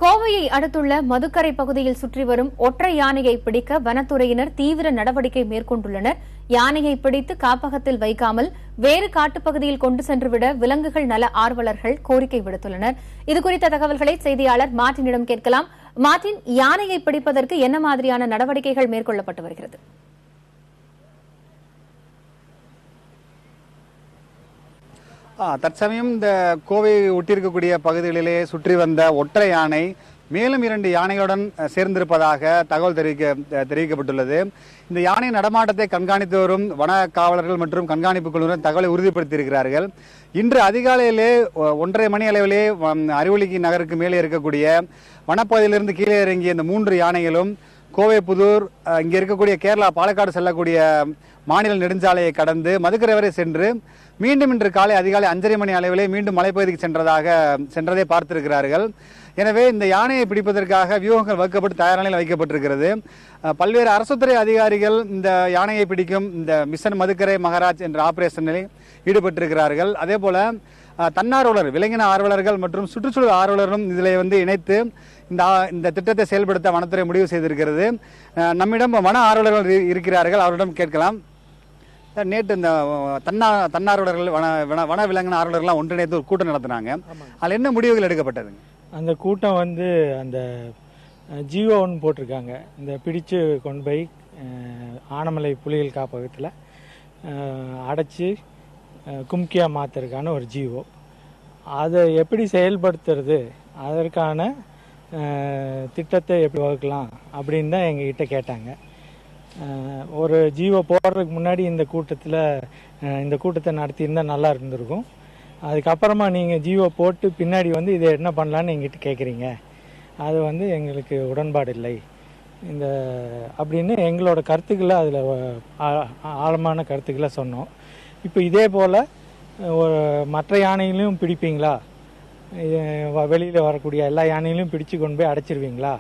கோவையை அடுத்துள்ள மதுக்கரை பகுதியில் சுற்றி வரும் ஒற்றை யானையை பிடிக்க வனத்துறையினர் தீவிர நடவடிக்கை மேற்கொண்டுள்ளனர். யானையை பிடித்து காப்பகத்தில் வைக்காமல் வேறு காட்டுப்பகுதியில் கொண்டு சென்றுவிட விலங்குகள் நல ஆர்வலர்கள் கோரிக்கை விடுத்துள்ளனர். இதுகுறித்த தகவல்களை செய்தியாளர் மார்டினிடம் கேட்கலாம். மார்டின், யானையை பிடிப்பதற்கு என்ன மாதிரியான நடவடிக்கைகள் மேற்கொள்ளப்பட்டு வருகிறது? தற்சமயம் இந்த கோவையை ஒட்டியிருக்கக்கூடிய பகுதிகளிலே சுற்றி வந்த ஒற்றை யானை மேலும் 2 யானைகளுடன் சேர்ந்திருப்பதாக தகவல் தெரிவிக்கப்பட்டுள்ளது. இந்த யானை நடமாட்டத்தை கண்காணித்து வரும் வன காவலர்கள் மற்றும் கண்காணிப்பு குழுவினர் தகவலை உறுதிப்படுத்தியிருக்கிறார்கள். இன்று அதிகாலையிலே 1:30 மணி அளவிலே அறிவொளிக்கு நகருக்கு மேலே இருக்கக்கூடிய வனப்பகுதியிலிருந்து கீழே இறங்கிய இந்த 3 யானைகளும் கோவை புதூர் இங்கே இருக்கக்கூடிய கேரளா பாலக்காடு செல்லக்கூடிய மாநில நெடுஞ்சாலையை கடந்து மதுக்கரை வரை சென்று மீண்டும் இன்று காலை அதிகாலை 5:30 மணி அளவிலே மீண்டும் மலைப்பகுதிக்கு சென்றதை பார்த்திருக்கிறார்கள். எனவே இந்த யானையை பிடிப்பதற்காக வியூகங்கள் வகுக்கப்பட்டு தயார் நிலையில் வைக்கப்பட்டிருக்கிறது. பல்வேறு அரசுத்துறை அதிகாரிகள் இந்த யானையை பிடிக்கும் இந்த மிஷன் மதுக்கரை மகாராஜ் என்ற ஆபரேஷனில் ஈடுபட்டிருக்கிறார்கள். அதே போல தன்னார்வலர் விலங்கின ஆர்வலர்கள் மற்றும் சுற்றுச்சூழல் ஆர்வலரும் இதில் இணைத்து இந்த திட்டத்தை செயல்படுத்த வனத்துறை முடிவு செய்திருக்கிறது. நம்மிடம் வன ஆர்வலர்கள் இருக்கிறார்கள், அவரிடம் கேட்கலாம். நேற்று இந்த தன்னார்வலர்கள் வன விலங்கின ஆர்வலர்கள்லாம் ஒன்றிணைத்து ஒரு கூட்டம் நடத்தினாங்க. அதில் என்ன முடிவுகள் எடுக்கப்பட்டதுங்க? அந்த கூட்டம் அந்த ஜிஓன்னு போட்டிருக்காங்க. இந்த பிடிச்சு கொண்டு போய் ஆனமலை புலிகள் காப்பகத்தில் அடைச்சி கும்கியா மாற்றுறதுக்கான ஒரு ஜிஓ. அதை எப்படி செயல்படுத்துறது, அதற்கான திட்டத்தை எப்படி வகுக்கலாம் அப்படின்னு தான் எங்ககிட்ட கேட்டாங்க. ஒரு ஜிஓ போடுறதுக்கு முன்னாடி இந்த கூட்டத்தை நடத்தியிருந்தால் நல்லா இருந்திருக்கும். அதுக்கப்புறமா நீங்கள் ஜிஓ போட்டு பின்னாடி இதை என்ன பண்ணலான்னு எங்கிட்ட கேட்குறீங்க, அது எங்களுக்கு உடன்பாடு இல்லை அப்படின்னு எங்களோட கருத்துக்களை அதில் ஆழமான கருத்துக்களை சொன்னோம். இப்போ இதே போல் மற்ற யானைகளையும் பிடிப்பீங்களா, வெளியில் வரக்கூடிய எல்லா யானைகளையும் பிடிச்சு கொண்டு போய் அடைச்சிருவீங்களா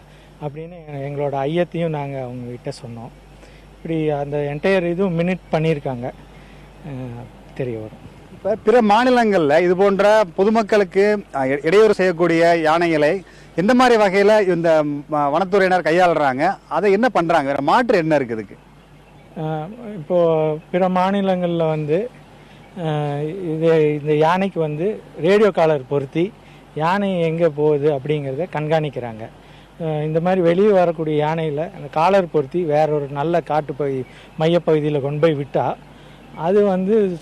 அப்படின்னு எங்களோட ஐயத்தையும் நாங்கள் அவங்ககிட்ட சொன்னோம். இப்படி அந்த என்டையர் இதுவும் மினிட் பண்ணியிருக்காங்க, தெரிய வரும். இப்போ பிற மாநிலங்களில் இது போன்ற பொதுமக்களுக்கு இடையூறு செய்யக்கூடிய யானைகளை எந்த மாதிரி வகையில் இந்த வனத்துறையினர் கையாளுறாங்க, அதை என்ன பண்ணுறாங்க, வேறு மாற்று என்ன இருக்குதுக்கு? இப்போது பிற மாநிலங்களில் இந்த யானைக்கு ரேடியோ காலர் பொருத்தி யானை எங்கே போகுது அப்படிங்கிறத கண்காணிக்கிறாங்க. இந்த மாதிரி வெளியே வரக்கூடிய யானையில் அந்த காலர் பொருத்தி வேற ஒரு நல்ல மையப்பகுதியில் கொண்டு போய் விட்டால் அது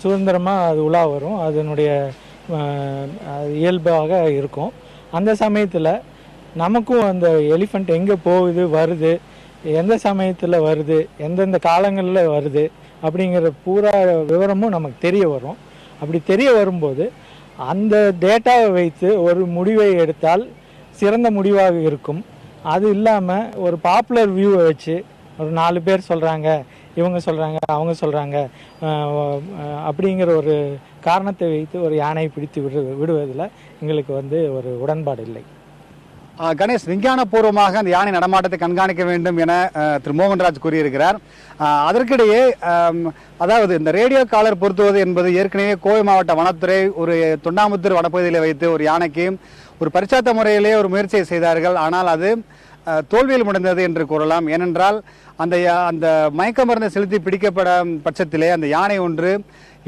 சுதந்திரமாக அது உலா வரும், அதனுடைய இயல்பாக இருக்கும். அந்த சமயத்தில் நமக்கும் அந்த எலிஃபண்ட் எங்கே போகுது வருது, எந்த சமயத்தில் வருது, எந்தெந்த காலங்களில் வருது அப்படிங்கிற பூரா விவரமும் நமக்கு தெரிய வரும். அப்படி தெரிய வரும்போது அந்த டேட்டாவை வைத்து ஒரு முடிவை எடுத்தால் சிறந்த முடிவாக இருக்கும். அது இல்லாமல் ஒரு பாப்புலர் வியூவை வச்சு ஒரு 4 பேர் சொல்கிறாங்க, இவங்க சொல்கிறாங்க, அவங்க சொல்கிறாங்க அப்படிங்கிற ஒரு காரணத்தை வைத்து ஒரு யானையை பிடித்து விடுவதில் எங்களுக்கு ஒரு உடன்பாடு இல்லை. கணேஷ், விஞ்ஞானபூர்வமாக அந்த யானை நடமாட்டத்தை கண்காணிக்க வேண்டும் என திரு மோகன்ராஜ் கூறியிருக்கிறார். அதற்கிடையே அதாவது இந்த ரேடியோ காலர் பொருத்துவது என்பது ஏற்கனவே கோவை மாவட்ட வனத்துறை ஒரு தொண்டாமுத்தூர் வனப்பகுதியில் வைத்து ஒரு யானைக்கு ஒரு பரிச்சாத்த முறையிலே ஒரு முயற்சியை செய்தார்கள். ஆனால் அது தோல்வியில் முடிந்தது என்று கூறலாம். ஏனென்றால் அந்த மயக்க மருந்தை செலுத்தி பிடிக்கப்பட பட்சத்திலே அந்த யானை ஒன்று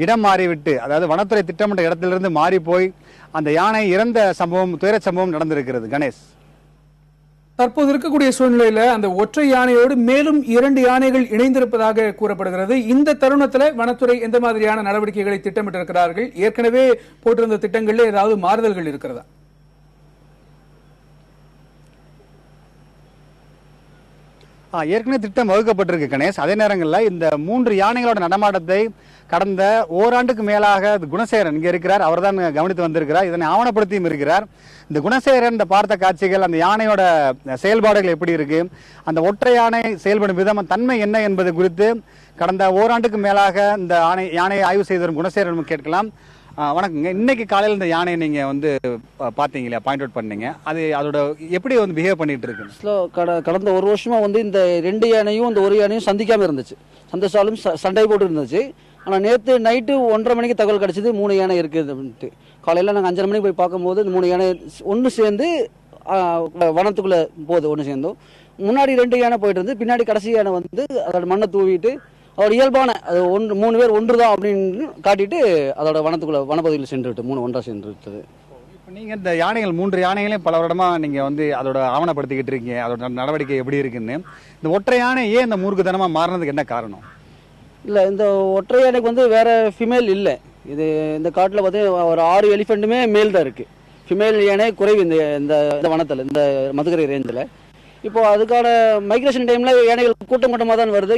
இடம் மாறிவிட்டு, அதாவது வனத்துறை திட்டமிட்ட இடத்திலிருந்து மாறி போய் அந்த யானை இறந்த சம்பவம், துயர சம்பவம் நடந்திருக்கிறது. கணேஷ், தற்போது இருக்கக்கூடிய சூழ்நிலையில அந்த ஒற்றை யானையோடு மேலும் 2 யானைகள் இணைந்திருப்பதாக கூறப்படுகிறது. இந்த தருணத்தில் வனத்துறை எந்த மாதிரியான நடவடிக்கைகளை திட்டமிட்டிருக்கிறார்கள்? ஏற்கனவே போட்டிருந்த திட்டங்களில் ஏதாவது மாறுதல்கள் இருக்கிறதா? ஏற்கனவே திட்டம் வகுக்கப்பட்டிருக்கு கணேஷ். அதே நேரங்களில் இந்த 3 யானைகளோட நடமாட்டத்தை கடந்த ஓராண்டுக்கு மேலாக குணசேகரன் இங்கே இருக்கிறார், அவர் தான் கவனித்து வந்திருக்கிறார், இதனை ஆவணப்படுத்தியும் இருக்கிறார். இந்த குணசேகரன் பார்த்த காட்சிகள், அந்த யானையோட செயல்பாடுகள் எப்படி இருக்கு, அந்த ஒற்றை யானை செயல்படும் விதம், தன்மை என்ன என்பது குறித்து கடந்த ஓராண்டுக்கு மேலாக இந்த யானையை ஆய்வு செய்து வரும் குணசேகரன் கேட்கலாம். வணக்கங்க. இன்னைக்கு காலையில் இந்த யானையை நீங்கள் பார்த்தீங்களா, பாயிண்ட் அவுட் பண்ணீங்க, அதோட எப்படி பிஹேவ் பண்ணிட்டு இருக்கு? கடந்த ஒரு வருஷமா இந்த 2 யானையும் இந்த ஒரு யானையும் சந்திக்காம இருந்துச்சு, சந்திச்சாலும் சண்டை போட்டு இருந்துச்சு. ஆனால் நேற்று நைட்டு 1:30 மணிக்கு தகவல் கிடச்சிது 3 யானை இருக்குது அப்படின்ட்டு. காலையில் நாங்கள் 5:30 மணிக்கு போய் பார்க்கும்போது இந்த 3 யானை ஒன்று சேர்ந்து வனத்துக்குள்ள போகுது ஒன்று சேர்ந்தோம். முன்னாடி 2 யானை போயிட்டு இருந்து பின்னாடி கடைசி யானை வந்து அதோட மண்ணை தூவிட்டு அதோட இயல்பான அது 3 பேர் ஒன்று தான் அப்படின்னு காட்டிட்டு அதோட வனத்துக்குள்ள வனப்பகுதியில் சென்றுட்டு 3 ஒன்றா சென்றுட்டது. இப்போ நீங்கள் இந்த யானைகள் 3 யானைகளையும் பல வருடமாக நீங்கள் வந்து அதோட ஆவணப்படுத்திக்கிட்டு இருக்கீங்க, அதோட நடவடிக்கை எப்படி இருக்குன்னு. இந்த ஒற்றை யானை ஏன் இந்த மூர்க்கத்தனமாக மாறினதுக்கு என்ன காரணம்? இல்லை, இந்த ஒற்றை யானைக்கு வந்து வேற ஃபிமேல் இல்லை. இது இந்த காட்டில் பார்த்தீங்கன்னா ஒரு 6 எலிஃபெண்ட்டுமே மேல் தான் இருக்குது. ஃபிமேல் யானை குறைவு இந்த இந்த வனத்தில், இந்த மதுக்கரை ரேஞ்சில். இப்போ அதுக்கான மைக்ரேஷன் டைமில் யானைகள் கூட்டமாக தான் வருது.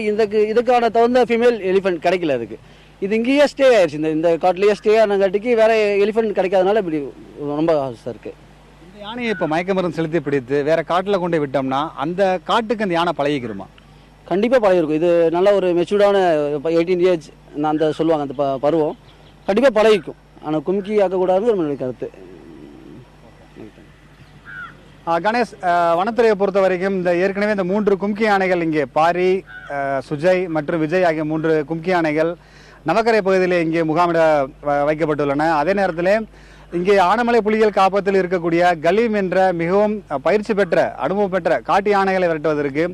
இதுக்கான தகுந்த ஃபீமேல் எலிஃபெண்ட் கிடைக்கல. அதுக்கு இது இங்கேயே ஸ்டே ஆயிடுச்சு. இந்த காட்டிலேயே ஸ்டே ஆனங்காட்டிக்கு வேற எலிஃபெண்ட் கிடைக்காதனால இப்படி ரொம்ப ஆசை இருக்கு. இந்த யானையை இப்போ மயக்க மருந்து செலுத்தி பிடித்து வேற காட்டில் கொண்டு விட்டோம்னா அந்த காட்டுக்கு அந்த யானை பழகிக்கிறோமா? கண்டிப்பாக பழகிருக்கும். இது நல்ல ஒரு மெச்சூர்டான 18 ஏஜ் அந்த சொல்லுவாங்க, அந்த பருவம் கண்டிப்பாக பழகிக்கும். ஆனால் கும்கி ஆக்கக்கூடாதுன்னு நம்மளுடைய கருத்து. கணேஷ், வனத்துறையை பொறுத்த வரைக்கும் இந்த ஏற்கனவே இந்த 3 கும்கி யானைகள் இங்கே பாரி, சுஜய் மற்றும் விஜய் ஆகிய 3 கும்கி யானைகள் நவக்கரை பகுதியில் இங்கே முகாமிட வைக்கப்பட்டுள்ளன. அதே நேரத்தில் இங்கே ஆனமலை புலிகள் காப்பகத்தில் இருக்கக்கூடிய கலீம் என்ற மிகவும் பயிற்சி பெற்ற அனுபவம் பெற்ற காட்டு யானைகளை விரட்டுவதற்கு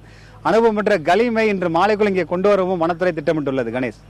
அனுபவம் பெற்ற கலீமை இன்று மாலைக்குள் இங்கே கொண்டு வரவும் வனத்துறை திட்டமிட்டுள்ளது. கணேஷ்.